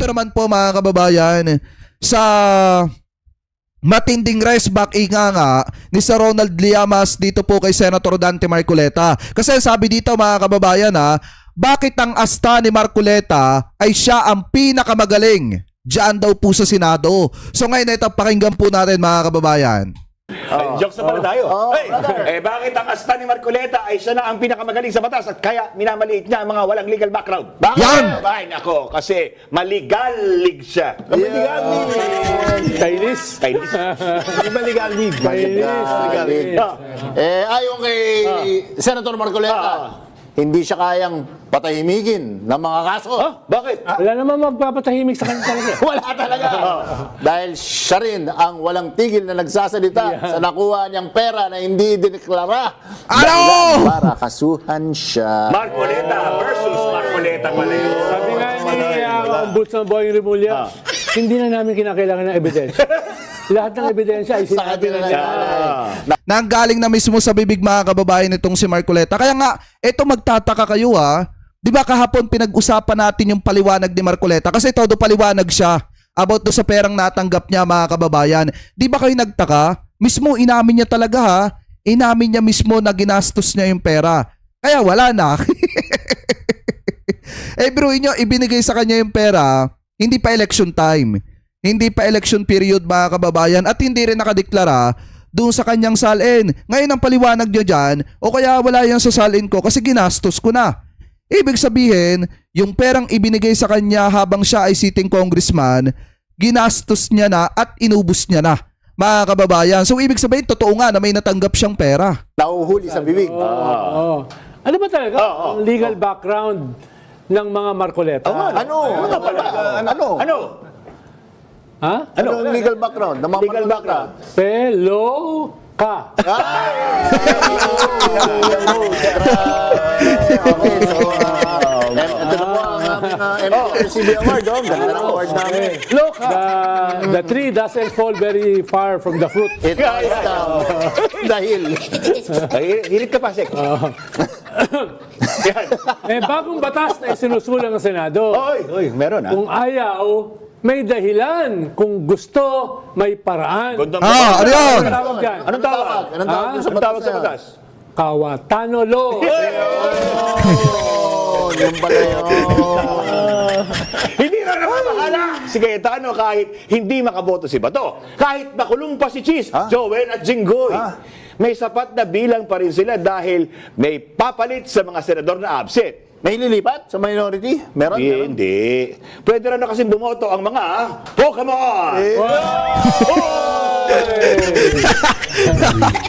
naman po mga kababayan, sa matinding race back nga ni Sir Ronald Llamas dito po kay Senator Dante Marcoleta. Kasi sabi dito mga kababayan bakit ang asta ni Marcoleta ay siya ang pinakamagaling diyan daw po sa Senado. So ngayon ito pakinggan po natin mga kababayan. Jokes na pala tayo. Bakit ang asta ni Marcoleta ay siya na ang pinakamagaling sa batas at kaya minamaliit niya ang mga walang legal background? Bakit? Yan! Ay, nako, kasi maligalig siya. Maligalig. Kainis. Kainis. Maligalig. Maligalig. Ayon kay Senator Marcoleta, hindi siya kayang patahimikin ng mga kaso. Bakit? Wala naman magpapatahimik sa kanya talaga. Wala talaga. Dahil siya rin ang walang tigil na nagsasalita sa nakuha niyang pera na hindi dineklara. Dahilan para kasuhan siya. Marcoleta versus Marcoleta pala yun. Sabi nga ni Ombudsman Boying Rimulya, hindi na namin kinakailangan ng ebidensya. Lahat ng ebidensya ay sinabi na niya. Nanggaling na mismo sa bibig mga kababayan itong si Marcoleta. Kaya nga, ito magtataka kayo Di ba kahapon pinag-usapan natin yung paliwanag ni Marcoleta? Kasi todo paliwanag siya about do sa perang natanggap niya mga kababayan. Di ba kayo nagtaka? Mismo inamin niya talaga Inamin niya mismo na ginastos niya yung pera. Kaya wala na. Bro, ibinigay sa kanya yung pera, hindi pa election time. Hindi pa election period mga kababayan at hindi rin nakadeklara doon sa kanyang salin. Ngayon ang paliwanag nyo dyan, o kaya wala yan sa salin ko kasi ginastos ko na. Ibig sabihin, yung perang ibinigay sa kanya habang siya ay sitting congressman, ginastos niya na at inubos niya na mga kababayan. So ibig sabihin, totoo nga na may natanggap siyang pera. Nauhuli sa bibig. Ano ba talaga ang legal background ng mga Marcoleta? Ano? Ha? Ano ang legal background ng mga Legal background. Pelo ka. Okay, so ito na po ang aming MPRCB Award. Ganda ng award namin. Look, the tree doesn't fall very far from the fruit. It is dahil Hirit ka pa, Sek. May bagong batas na isinusulang ng Senado. Oy, meron Kung ayaw, may dahilan. Kung gusto, may paraan. Ganda mo. Ano yun? Anong tawag dyan? Anong tawag? Anong tawag sa Anong tawag sa batas na batas? Kawatano law. yung pala yun. Hindi na nakakahala si Cayetano kahit hindi makaboto si Bato. Kahit nakulong pa si Cheese, Joel at Jinggoy. May sapat na bilang pa rin sila dahil may papalit sa mga senador na absent. May lilipat sa minority? Meron? Hindi. Pwede rin na kasing bumoto ang mga Pokemon!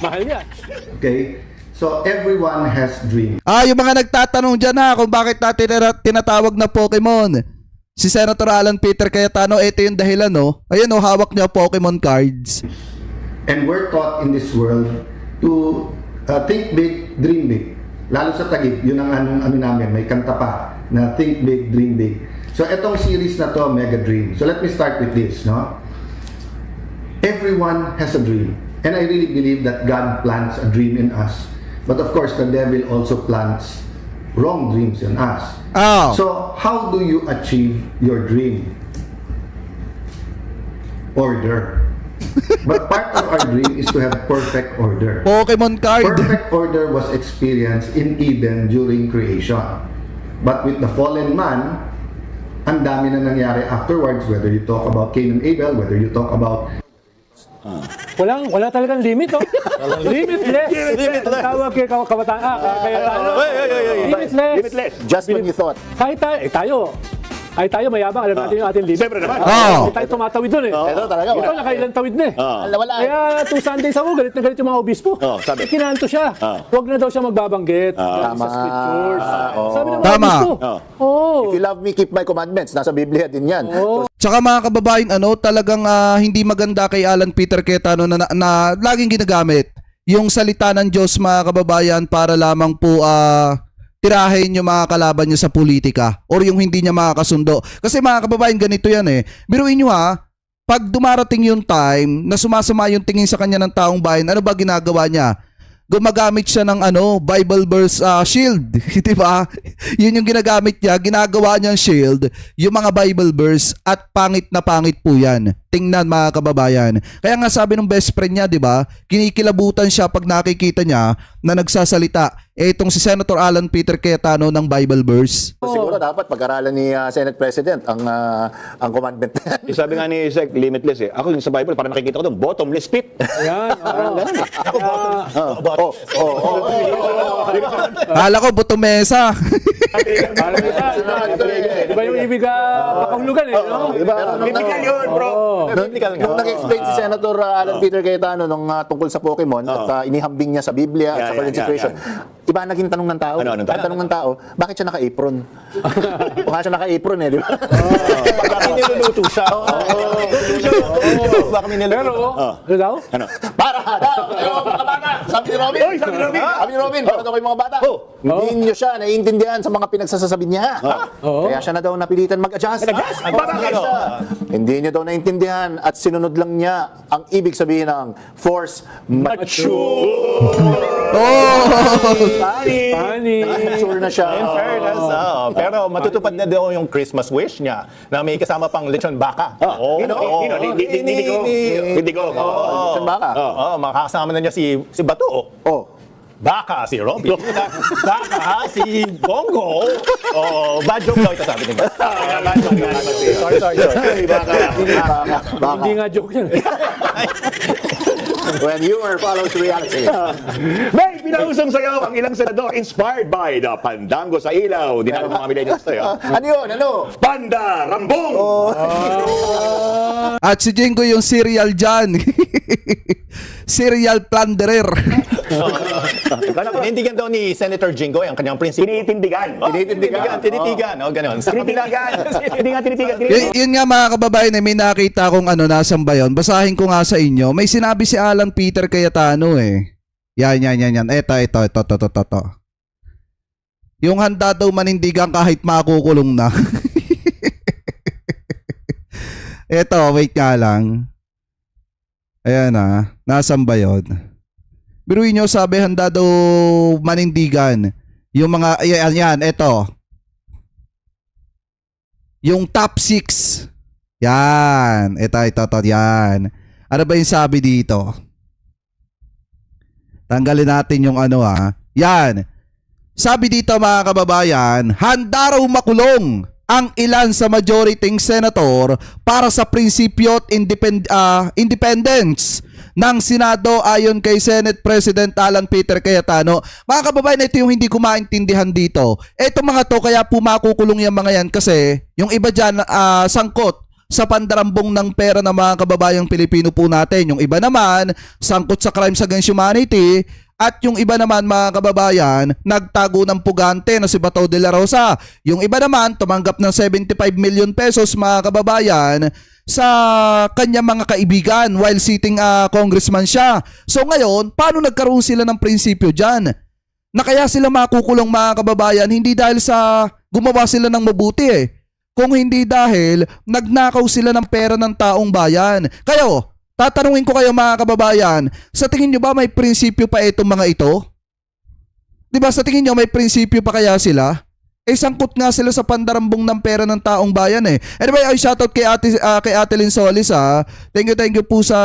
Mahal yan. Okay? So everyone has dreams. Yung mga nagtatanong dyan kung bakit natin tinatawag na Pokemon. Si Senator Alan Peter Cayetano, ito yung dahilan Ayun hawak niya Pokemon cards. And we're taught in this world to think big, dream big. Lalo sa Taguig, yun ang ano namin, may kanta pa na think big, dream big. So etong series na to, Mega Dream. So let me start with this, Everyone has a dream. And I really believe that God plants a dream in us. But of course, the devil also plants wrong dreams in us. So how do you achieve your dream? Order. But part of our dream is to have perfect order. Pokemon card. Perfect order was experienced in Eden during creation. But with the fallen man, ang dami na nangyari afterwards, whether you talk about Cain and Abel, whether you talk about Wala talagang limit, Limitless. Ang tawag kay kabataan. Limitless. Just when you thought. Kahit tayo mayabang, alam natin yung ating limit. Siyempre naman. Hindi tayo tumatawid dun Ito talaga. Ito, nakailang tawid na Wala. Kaya 2 Sundays ako, galit na galit yung mga obispo. Sabi. Kinanto siya. Huwag na daw siya magbabanggit. Sa scriptures. Sabi ng mga Tama. obispo. If you love me, keep my commandments. Nasa Biblia din yan. Tsaka mga kababayan, talagang hindi maganda kay Alan Peter Cayetano na laging ginagamit yung salita ng Diyos mga kababayan para lamang po tirahin yung mga kalaban niya sa politika or yung hindi niya makakasundo. Kasi mga kababayan, ganito yan Biruin nyo pag dumarating yung time na sumasama yung tingin sa kanya ng taong bayan, ano ba ginagawa niya? gumagamit siya ng Bible verse shield, 'di ba? Yun yung ginagamit niya, ginagawa niyang shield, yung mga Bible verse at pangit na pangit po 'yan. Tingnan mga kababayan. Kaya nga sabi ng best friend niya, 'di ba? Kinikilabutan siya pag nakikita niya na nagsasalita itong si Senator Alan Peter Cayetano ng Bible verse. Siguro dapat pag-aralan ni Senate President ang commandment. Sabi nga ni Sec, limitless eh. Ako yung sa Bible, parang nakikita ko doon, bottomless pit. Ayan. Kala ko buto mesa. Parang di ba yung ibig pakahulugan eh, no? Biblical yun, bro. Nung nag-explain si Senator Alan Peter Cayetano tungkol sa Pokemon at inihambing niya sa Biblia at sa current situation, iba naging tanong ng tao. Ano Ang tanong ng tao, bakit siya naka-apron? Baka siya naka-apron di ba? Baka niluluto siya. Baka may Pero, ano daw? Ano? Para daw, kayo mga bata! Sabi ni Robin! Oy, sabi ni Robin! Sabi ni Robin, para daw kayo mga bata! Hindi niyo siya naiintindihan sa mga pinagsasabi niya. Kaya siya na daw napilitan mag-adjust. Bakit? Hindi niyo daw naintindihan at sinunod lang niya ang ibig sabihin ng force mature. Pani. Mature na siya. In fairness, pero matutupad na daw yung Christmas wish niya na may kasama pang lechon baka. Hindi ko. Saan ba ka? Makakasama na niya si Bato. Oh. Baka si Robby. Baka si Bongo. Bad joke daw ito sabi niya. Sorry. Baka. Hindi nga joke yan. When humor follows reality. May pinausang sayaw ang ilang senador inspired by the Pandango sa Ilaw. Di na mga millennials tayo. Ano yun? Ano? Panda Rambong! At si Jingo yung serial dyan. Serial plunderer. Tinindigan daw ni Senator Jingo ang kanyang prinsipyo. Tinitindigan. Tinitigan. Ganon. Sa kabila. Tinitigan. Yun nga mga kababayan, may nakita akong nasan ba yun? Basahin ko nga sa inyo. May sinabi si Alan Peter Cayetano eh. Yan. Ito. Yung handa daw manindigan kahit makukulong na. Ito, wait nga lang. Ayan nasan ba yun? Biruin nyo, sabi handa daw manindigan. Yung mga, yan, ito. Yung top 6. Yan. Ito, yan. Ano ba yung sabi dito? Tanggalin natin yung Yan. Sabi dito mga kababayan, handa raw makulong ang ilan sa majority senator para sa prinsipyo at independence ng Senado ayon kay Senate President Alan Peter Cayetano. Mga kababayan, ito yung hindi ko maintindihan dito. Ito mga to, kaya po makukulong yung mga yan kasi yung iba dyan sangkot sa pandarambong ng pera ng mga kababayang Pilipino po natin. Yung iba naman, sangkot sa crimes against humanity. At yung iba naman mga kababayan, nagtago ng pugante na si Bato de la Rosa. Yung iba naman, tumanggap ng 75 million pesos mga kababayan sa kanya mga kaibigan while sitting congressman siya. So ngayon, paano nagkaroon sila ng prinsipyo dyan? Na kaya sila makukulong mga kababayan, hindi dahil sa gumawa sila ng mabuti kung hindi dahil nagnakaw sila ng pera ng taong bayan. Kayo, tatanungin ko kayo mga kababayan, sa tingin nyo ba may prinsipyo pa itong mga ito? Diba sa tingin nyo may prinsipyo pa kaya sila? Sangkot nga sila sa pandarambong ng pera ng taong bayan Anyway, ay shoutout kay Ate Lynn Solis Thank you po sa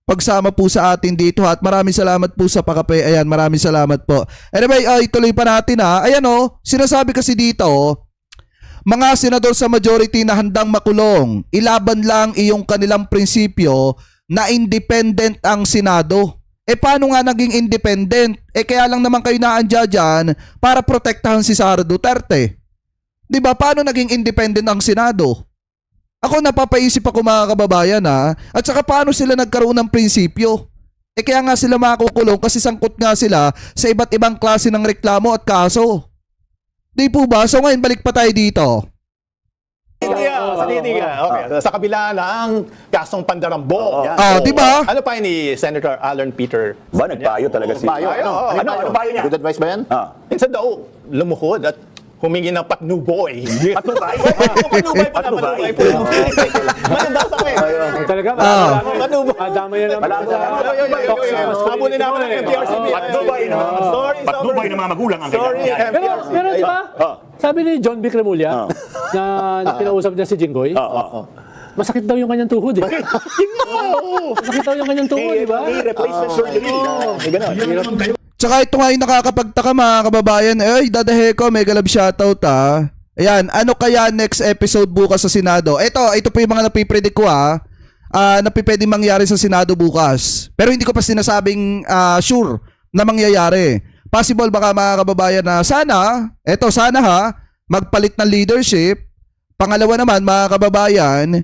pagsama po sa atin dito at maraming salamat po sa pakape. Ayan, maraming salamat po. Anyway, ituloy pa natin Ayan sinasabi kasi dito, mga senador sa majority na handang makulong, ilaban lang iyong kanilang prinsipyo na independent ang Senado. Paano nga naging independent? Kaya lang naman kayo naandya dyan para protektahan si Sara Duterte. Diba? Paano naging independent ang Senado? Ako napapaisip ako mga kababayan At saka paano sila nagkaroon ng prinsipyo? Kaya nga sila makukulong kasi sangkot nga sila sa iba't ibang klase ng reklamo at kaso. Di po ba? So ngayon balik pa tayo dito. Okay. Sa kabila ng kasong pandarambong. Di ba? Ano pa ni Senator Alan Peter? Ba, nagpayo talaga si... Ano payo niya? Good advice ba yan? Minsan daw lumuhod at humingi ng patnuboy. Patnubay? Patnubay. Maganda sa akin. Talaga, Patnubay. kasama yan ang Habulin namin ang MTRCB. Patnubay na. Sorry, Patnubay ng mga magulang ang Sorry, kailangan. Pero di ba, sabi ni John Vic Remulla, na pinausap niya si Jinggoy, masakit daw yung kanyang tuhod eh. Masakit daw yung kanyang tuhod, di ba? May replacement surgery. May ganun. Tsaka ito nga yung nakakapagtaka mga kababayan. Ay, dadahe ko, mega love shoutout ah. Ayan, ano kaya next episode bukas sa Senado? Ito po yung mga napipredict ko na pwedeng mangyari sa Senado bukas. Pero hindi ko pa sinasabing sure na mangyayari. Possible baka mga kababayan na sana magpalit ng leadership. Pangalawa naman mga kababayan,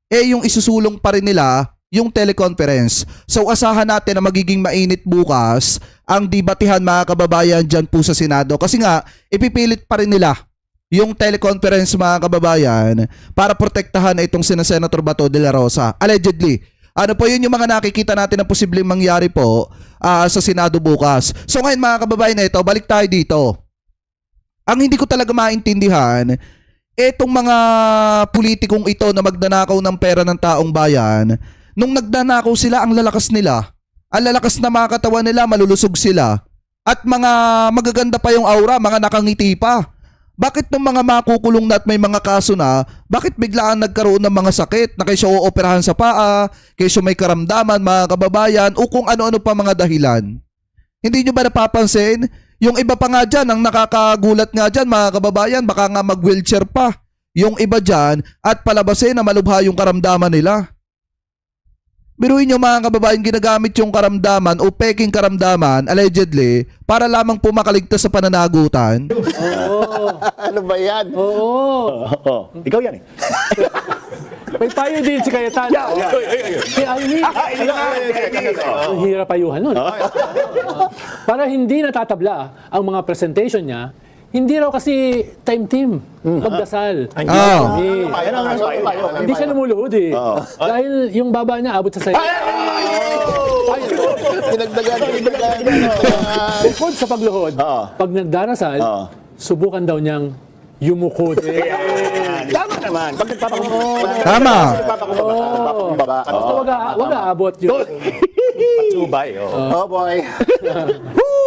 yung isusulong pa rin nila yung teleconference. So asahan natin na magiging mainit bukas ang debatihan mga kababayan dyan po sa Senado. Kasi nga, ipipilit pa rin nila yung teleconference mga kababayan para protektahan na itong sina Senator Bato de la Rosa. Allegedly. Ano po yun yung mga nakikita natin na posibleng mangyari po sa Senado bukas. So ngayon mga kababayan na ito, balik tayo dito. Ang hindi ko talaga maintindihan, etong mga politikong ito na magnanakaw ng pera ng taong bayan, nung nagnanakaw sila, ang lalakas nila. Ang lalakas na mga katawan nila, malulusog sila. At mga magaganda pa yung aura, mga nakangiti pa. Bakit nung mga makukulong na at may mga kaso na, bakit biglaan nagkaroon ng mga sakit na kayo ooperahan sa paa, kayo may karamdaman, mga kababayan, o kung ano-ano pa mga dahilan? Hindi nyo ba napapansin? Yung iba pa nga dyan, ang nakakagulat nga dyan, mga kababayan, baka nga mag-wheelchair pa. Yung iba dyan, at palabasin na malubha yung karamdaman nila. Biruin nyo mga kababayan, ginagamit yung karamdaman o peking karamdaman, allegedly, para lamang po makaligtas sa pananagutan. Ano ba yan? Oo. Ikaw yan eh. May payo din si Cayetano. Si Amy. Ang hirap payuhan nun. Para hindi natatabla ang mga presentation niya, hindi raw kasi time team magdasal. Hindi siya lumuluhod eh. Dahil yung baba niya abot sa sayo. Dinagdagan. Bukod sa pagluhod, pag nagdarasal, subukan daw niyang yumukod. Tama naman. Pag Tama. Baba. Basta wag aabot yun. Patubay. Oh boy.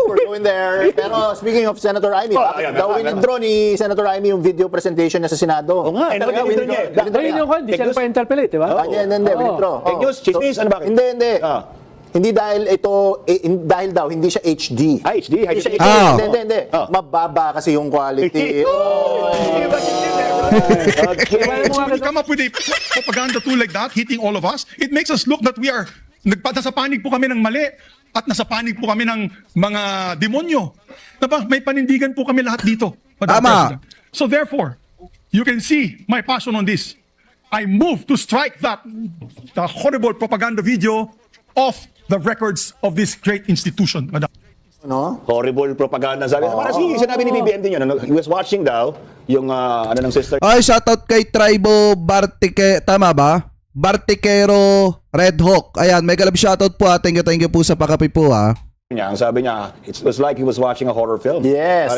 We're going there. Pero speaking of Senator Amy, daw winidraw ni Senator Amy yung video presentation niya sa Senado. Oo nga, talaga, withdraw niya. Ayun yung hindi siya pa-interpellate, di ba? Hindi, winidraw. Fake news, chismis, ano bakit? Hindi. Hindi dahil ito, dahil daw, hindi siya HD. HD? Hindi siya HD. Ah. Hindi. Mababa kasi yung quality. So when you come up with a propaganda tool like that, hitting all of us, it makes us look that we are, nasa panig po kami ng mali at nasa panig po kami ng mga demonyo. Diba? May panindigan po kami lahat dito, Madam Tama. President. So therefore, you can see my passion on this. I move to strike the horrible propaganda video off the records of this great institution, Madam. No? Horrible propaganda. Sabi, parang sinabi ni BBM din yun. He was watching daw yung ng sister. Ay, shoutout kay Tribo Bartique, tama ba? Bartiquero Red Hawk. Ayan, mega love shoutout po. Thank you po sa pakapi po Niya, ang sabi niya, it was like he was watching a horror film. Yes.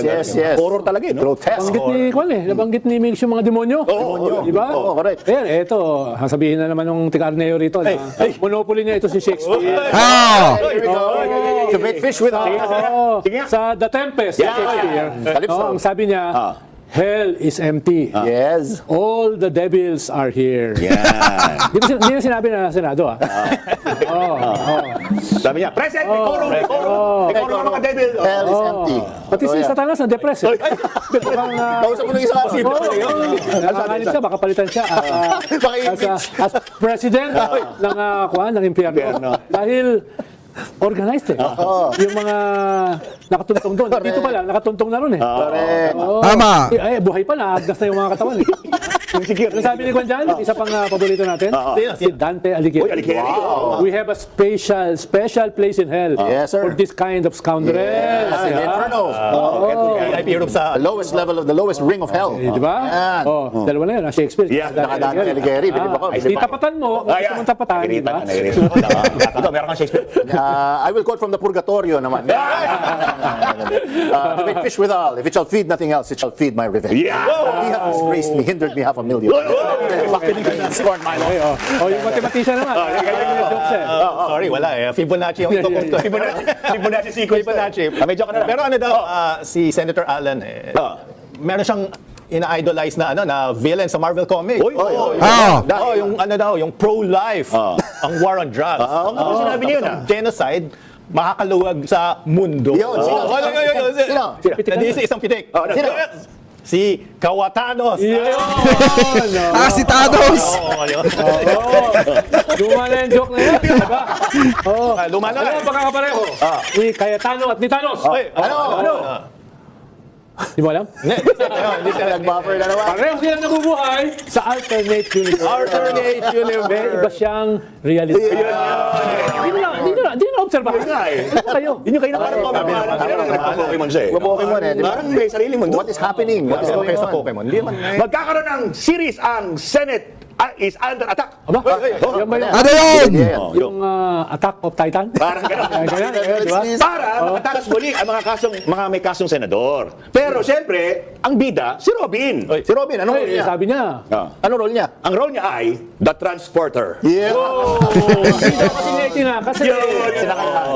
Horror talaga, no? Grotesque. Nabanggit ni Mix yung mga demonyo. Di ba? Oo, correct. Ayan, eto, sabihin na naman ng Ticarneo rito na monopoly niya ito si Shakespeare. Here we go. To make fish with us. Sige nga. Sa The Tempest, Shakespeare. Calypso. Ang sabi niya, hell is empty. Yes. All the devils are here. Yan. Hindi na sinabi na Senado, Sabi niya, present, decorum ng mga devil. Hell is empty. Pati si Satanas na-depress eh. Kausap mo nung isa kasi. Nanganganib siya, baka palitan siya as president ng impyerno. Dahil organized eh. Yung mga nakatuntong doon. Dito pala, nakatuntong na ron eh. Correct. Tama. Eh, buhay pa na, agdas na yung mga katawan eh. Ano sabi ni Juan dyan? Isa pang paborito natin? Si Dante Alighieri. Wow. We have a special place in hell Yes, sir. for this kind of scoundrels. Yes, in Inferno. VIP Europe sa The lowest level of the lowest ring of hell. Di ba? Yan. Dalawa na yun, Shakespeare. Yeah, Nakadaan Alighieri. Bilib ako. Di tapatan mo, gusto mong tapatan, di ba? Ito, meron kang Shakespeare. I will quote from the Purgatorio naman. To make fish withal, if it shall feed nothing else, it shall feed my revenge. Yeah. He hath disgraced me, hindered me half a million. Scorn man. Okay, oh, yung mathematician naman. Yung jokes eh. Sorry, wala eh. Fibonacci yung ito kong to. Fibonacci sequence. Fibonacci. Medyo ka na. Pero ano daw, si Senator Alan, meron siyang ina-idolize na na villain sa Marvel Comics. Yung ano daw, yung pro-life, ang war on drugs. Ano sinabi niya yun, Genocide, makakaluwag sa mundo. Yun, sino? Sino? Sino? Isang pitik. Sino? Si Kawatanos. Si Thanos! Luma na yung joke na yan. Diba? Luma na. Ano ang pagkakapareho? Ni Cayetano at ni Thanos. Ano? Di mo alam? Hindi siya Nag-buffer na naman. Pareho silang nabubuhay sa alternate universe. Alternate universe. May iba siyang reality. Hindi na obserbahan. Ano kayo? Yun yung kayo Pokemon siya eh. Pokemon eh, di ba? Parang may sarili mundo. What is happening? What is going Sa on? Pokemon. Hindi man. Magkakaroon ng series ang Senate is under attack. Aba? Yan ba yun? Ano yun? Yung Attack of Titan? Parang gano'n. Ganyan, di ba? Para makatakas muli ang mga may kasong senador. Pero siyempre, ang bida, si Robin. Si Robin, anong role Eh, niya? sabi niya. Anong role niya? Ang role niya ay The Transporter. Yeah. Hindi daw kasi late na. Kasi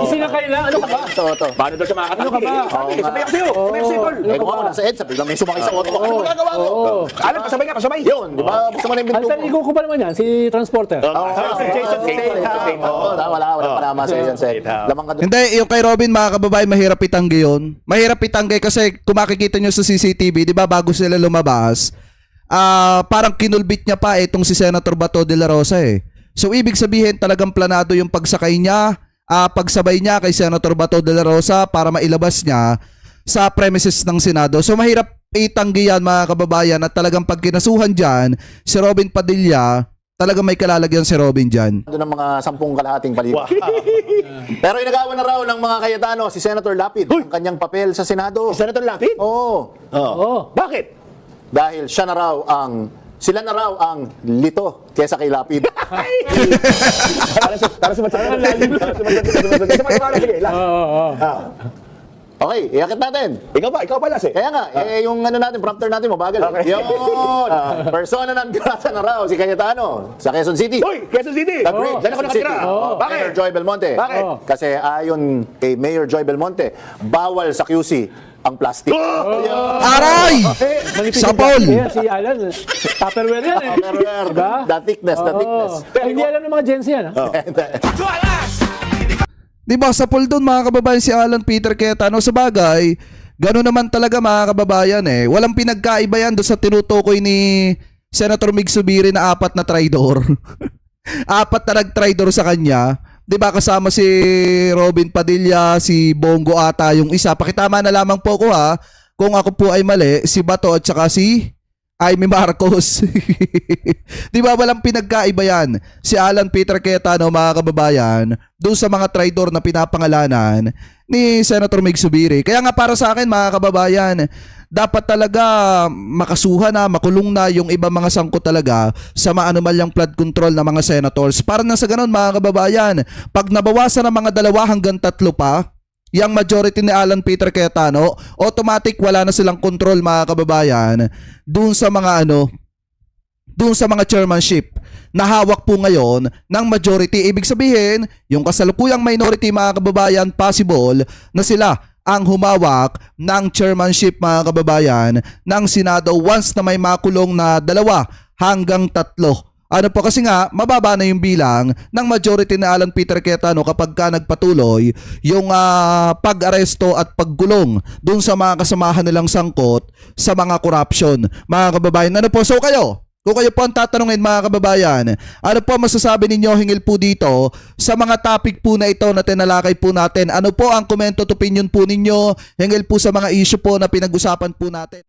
isinakay lang. Ano ka ba? Ito. Paano daw siya makakatanggi? Ano ka ba? Sabi ko sa'yo. Sabay ko sa'yo, Tol. Eh, kung ako nasa EDSA, biglang may sumakay sa auto ko. Ano magagawa ko? Alam, pasabay ka, pasabay. Yun, di ba? Gusto mo na yung bindog Alter ego ko ba naman yan? Si Transporter. Si Jason Statham. Wala pa naman sa EDSA. Lamang ka doon. Hindi, yung kay Robin, mga kababayan, mahirap itanggi yun. Mahirap itanggi kasi kung makikita nyo sa CCTV, di ba, bago sila lumabas, parang kinulbit niya pa itong si Senator Bato de la Rosa eh. So, ibig sabihin talagang planado yung pagsakay niya, pagsabay niya kay Senator Bato de la Rosa para mailabas niya sa premises ng Senado. So, mahirap itanggi yan, mga kababayan, at talagang pag kinasuhan dyan, si Robin Padilla, talagang may kalalagyan si Robin dyan. Doon ng mga 10 kalahating paliwan. Pero inagawa na raw ng mga Cayetano si Senator Lapid ang kanyang papel sa Senado. Senator Lapid? Oo. Bakit? Dahil sila na raw ang lito kesa kay Lapid. Para sa matyagan. Sige, last. Okay, iakit natin. Ikaw pa last eh. Kaya nga, yung natin, prompter natin mabagal. Okay. Yun! Persona non grata na raw si Cayetano sa Quezon City. Hoy, Quezon City! The Great Diyan ako Quezon City. nakatira. Bakit? Mayor Joy Belmonte. Bakit? Kasi ayon kay Mayor Joy Belmonte, bawal sa QC ang plastic. Aray! Manipis Sa yung Paul! plastic yan, si Alan. Tupperware yan eh. Diba? The thickness. Hindi alam ng mga Gen Z yan. Di ba sa poll doon, mga kababayan, si Alan Peter Cayetano, sa bagay, gano'n naman talaga, mga kababayan eh. Walang pinagkaiba yan doon sa tinutukoy ni Senator Mig Zubiri na 4 na traidor. 4 na nag-traidor sa kanya. Di ba kasama si Robin Padilla, si Bongo ata yung isa. Pakitama na lamang po ko ha, kung ako po ay mali, si Bato at saka si Amy Marcos. Di ba walang pinagkaiba yan? Si Alan Peter Cayetano, mga kababayan, doon sa mga traidor na pinapangalanan ni Senator Mig Zubiri. Kaya nga para sa akin, mga kababayan, dapat talaga makasuhan na, makulong na yung ibang mga sangkot talaga sa maanumalyang flood control ng mga senators. Para na sa ganun, mga kababayan, pag nabawasan ng mga 2 hanggang 3 pa, yung majority ni Alan Peter Cayetano, automatic wala na silang control, mga kababayan, doon sa mga doon sa mga chairmanship na hawak po ngayon ng majority. Ibig sabihin, yung kasalukuyang minority, mga kababayan, possible na sila ang humawak ng chairmanship, mga kababayan, ng Senado once na may makulong na 2 hanggang 3. Ano po, kasi nga mababa na yung bilang ng majority na Alan Peter Cayetano kapag ka nagpatuloy yung pag-aresto at paggulong doon sa mga kasamahan nilang sangkot sa mga corruption. Mga kababayan, ano po? So kung kayo po ang tatanungin, mga kababayan, ano po masasabi ninyo hingil po dito sa mga topic po na ito na tinalakay po natin? Ano po ang comment at opinion po ninyo hingil po sa mga issue po na pinag-usapan po natin?